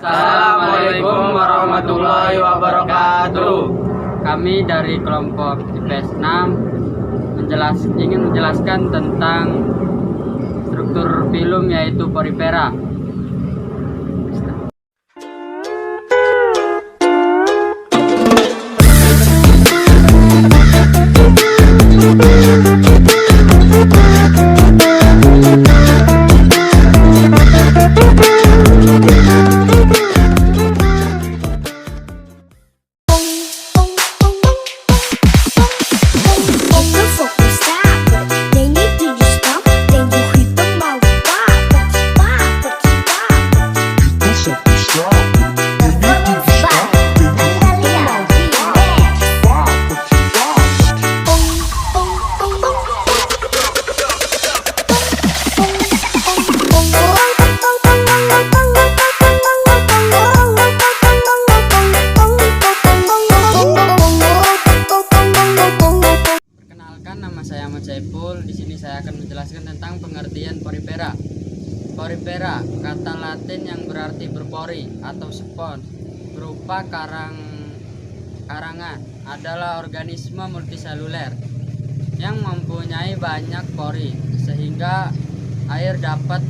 Assalamualaikum warahmatullahi wabarakatuh. Kami dari kelompok IPS 6 ingin menjelaskan tentang struktur filum yaitu porifera. Di sini saya akan menjelaskan tentang pengertian porifera. Porifera, kata Latin yang berarti berpori atau spons, berupa karangan, adalah organisme multiseluler yang mempunyai banyak pori sehingga air dapat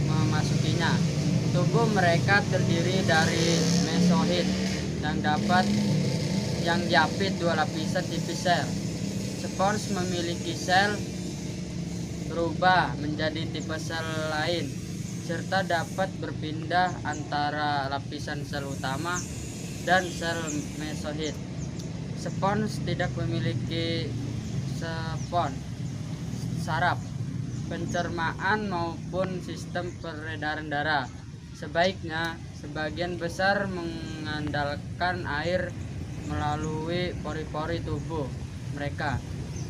memasukinya. Tubuh mereka terdiri dari mesohid yang diapit dua lapisan tipis sel. Spons memiliki sel berubah menjadi tipe sel lain serta dapat berpindah antara lapisan sel utama dan sel mesohid. Spons tidak memiliki saraf pencernaan maupun sistem peredaran darah. Sebaiknya sebagian besar mengandalkan air melalui pori-pori tubuh mereka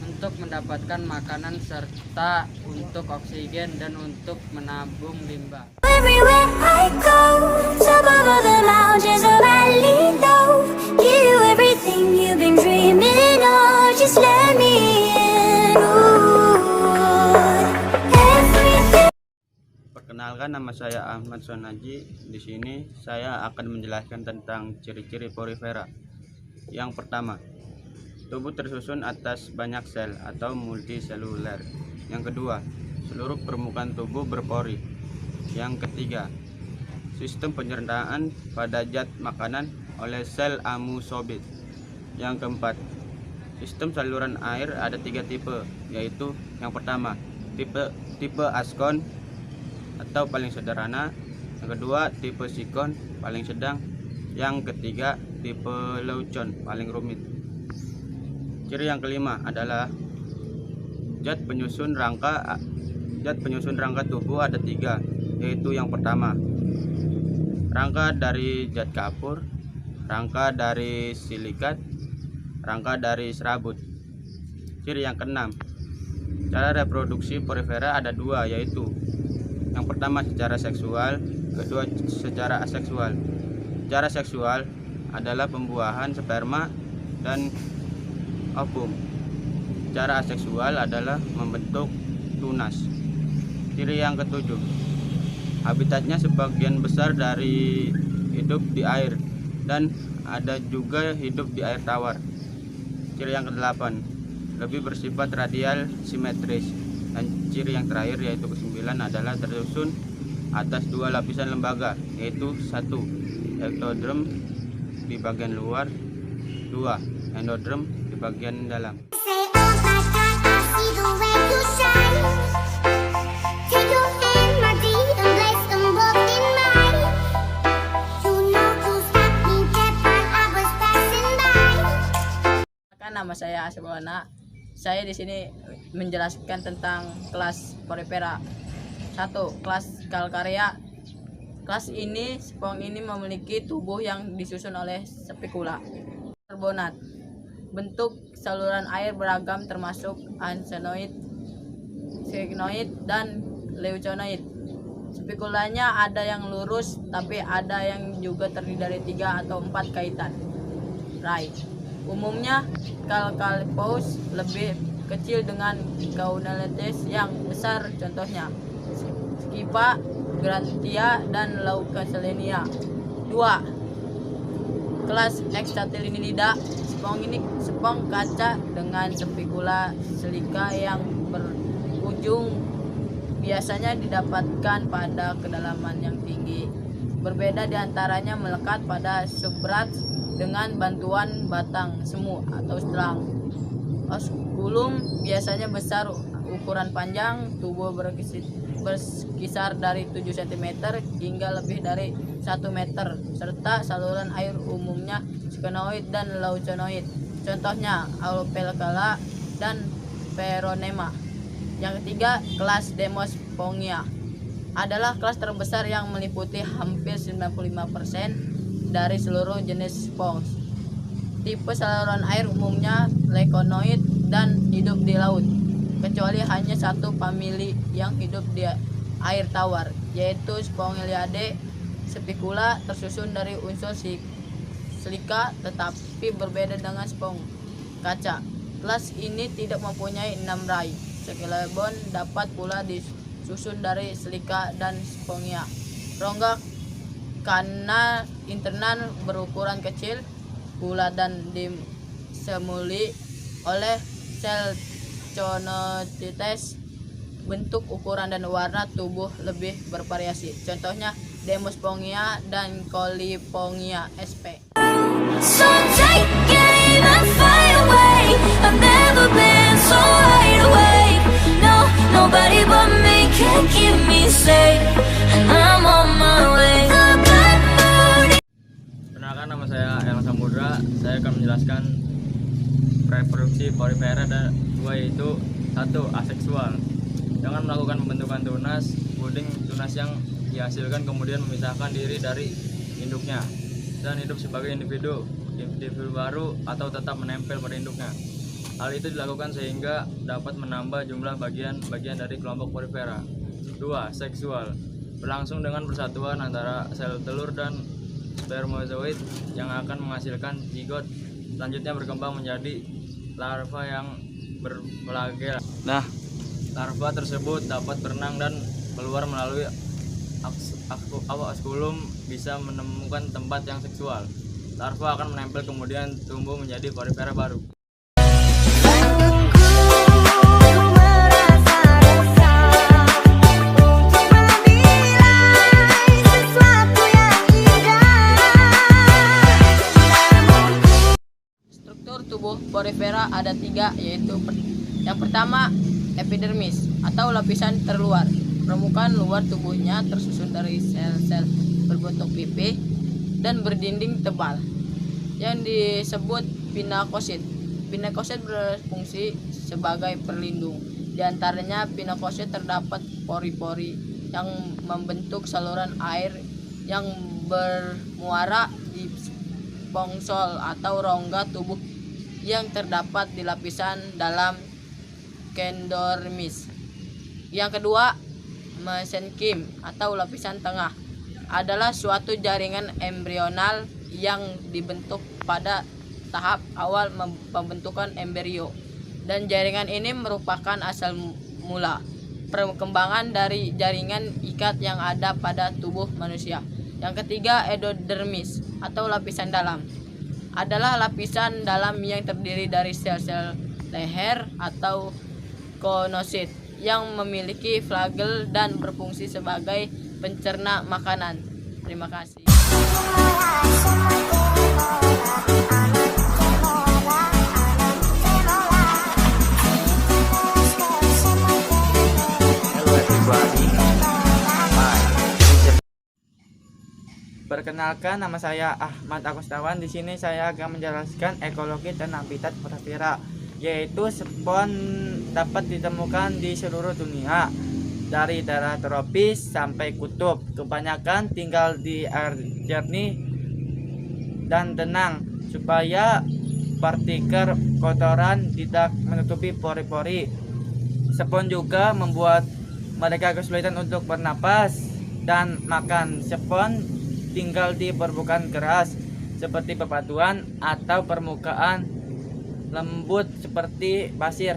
untuk mendapatkan makanan serta untuk oksigen dan untuk menabung limbah. Everywhere I go, top of the mountains of Alindo, give you everything you've been dreaming of. Just let me in. Everything. Perkenalkan, nama saya Ahmad Sonaji. Di sini saya akan menjelaskan tentang ciri-ciri porifera. Yang pertama, tubuh tersusun atas banyak sel atau multiseluler. Yang kedua, seluruh permukaan tubuh berpori. Yang ketiga, sistem penyertaan pada zat makanan oleh sel amusobit. Yang keempat, sistem saluran air ada 3 tipe, yaitu yang pertama, tipe askon atau paling sederhana. Yang kedua, tipe sikon paling sedang. Yang ketiga, tipe leucon paling rumit. Ciri yang kelima adalah zat penyusun rangka tubuh ada 3, yaitu yang pertama, rangka dari zat kapur, rangka dari silikat, rangka dari serabut. Ciri yang keenam, cara reproduksi porifera ada 2, yaitu yang pertama secara seksual, kedua secara aseksual. Secara seksual adalah pembuahan sperma dan ovum. Cara aseksual adalah membentuk tunas. Ciri yang ketujuh, habitatnya sebagian besar dari hidup di air dan ada juga hidup di air tawar. Ciri yang kedelapan, lebih bersifat radial simetris. Dan ciri yang terakhir yaitu ke-9 adalah tersusun atas 2 lapisan lembaga, yaitu 1 ektodrem di bagian luar, 2 endodrem di bagian dalam. Nama saya Asbawana. Saya di sini menjelaskan tentang kelas porifera. 1. Kelas kalkarea. Kelas ini, spons ini memiliki tubuh yang disusun oleh spikula karbonat. Bentuk saluran air beragam termasuk ansenoid, sigmoid, dan leuconoid. Spikulanya ada yang lurus, tapi ada yang juga terdiri dari 3 atau 4 kaitan rai. Umumnya calcareous lebih kecil dengan caudalities yang besar, contohnya skipa, Grantia, dan Leucaselenia. 2. Kelas Extatilinida. Spons kaca dengan spikula silika yang berujung biasanya didapatkan pada kedalaman yang tinggi. Berbeda diantaranya melekat pada substrat dengan bantuan batang semu atau selang. Osculum biasanya besar, ukuran panjang tubuh berkisar dari 7 cm hingga lebih dari 1 meter, serta saluran air umumnya sphenoid dan leuconoid. Contohnya Alopecia dan Peronema. Yang ketiga, kelas Demospongia adalah kelas terbesar yang meliputi hampir 95% dari seluruh jenis spons. Tipe saluran air umumnya leuconoid dan hidup di laut, kecuali hanya satu famili yang hidup di air tawar, yaitu Spongilidae. Spikula tersusun dari unsur silika tetapi berbeda dengan spons kaca. Kelas ini tidak mempunyai 6 rai. Skelebon dapat pula disusun dari silika dan spongia. Rongga kanal internal berukuran kecil pula dan disemuli oleh sel chondrocytes. Bentuk, ukuran, dan warna tubuh lebih bervariasi. Contohnya Demospongia dan Colipongia sp. So take aim and fly away. I've never been so wide awake. No, nobody but me can keep me safe. And I'm on my way. The black moon. Perkenalkan, nama saya Elsa Samudra. Saya akan menjelaskan reproduksi porifera dan 2, yaitu 1. Aseksual. Dengan melakukan pembentukan tunas, puding tunas yang dihasilkan kemudian memisahkan diri dari induknya dan hidup sebagai individu baru atau tetap menempel pada induknya. Hal itu dilakukan sehingga dapat menambah jumlah bagian-bagian dari kelompok porifera. 2. Seksual. Berlangsung dengan persatuan antara sel telur dan spermatozoid yang akan menghasilkan zigot, selanjutnya berkembang menjadi larva yang berflagel. Larva tersebut dapat berenang dan keluar melalui osculum, bisa menemukan tempat yang seksual. Larva akan menempel kemudian tumbuh menjadi porifera baru. Struktur tubuh porifera ada 3, yaitu yang pertama epidermis atau lapisan terluar. Permukaan luar tubuhnya tersusun dari sel-sel berbentuk pipih dan berdinding tebal yang disebut pinakosit. Pinakosit berfungsi sebagai pelindung. Di antaranya pinakosit terdapat pori-pori yang membentuk saluran air yang bermuara di spongsol atau rongga tubuh yang terdapat di lapisan dalam kendermis. Yang kedua, mesenkim atau lapisan tengah adalah suatu jaringan embrional yang dibentuk pada tahap awal pembentukan embrio, dan jaringan ini merupakan asal mula perkembangan dari jaringan ikat yang ada pada tubuh manusia. Yang ketiga, endodermis atau lapisan dalam adalah lapisan dalam yang terdiri dari sel-sel leher atau konosit yang memiliki flagel dan berfungsi sebagai pencerna makanan. Terima kasih. Perkenalkan, nama saya Ahmad Agustawan. Di sini saya akan menjelaskan ekologi dan habitat porifera, yaitu spons dapat ditemukan di seluruh dunia, dari daerah tropis sampai kutub. Kebanyakan tinggal di air jernih dan tenang supaya partikel kotoran tidak menutupi pori-pori. Spons juga membuat mereka kesulitan untuk bernapas dan makan. Spons tinggal di permukaan keras seperti bebatuan atau permukaan lembut seperti pasir.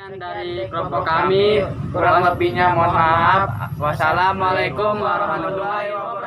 Sekian dari kelompok kami, kurang lebihnya mohon maaf. Wassalamualaikum warahmatullahi wabarakatuh.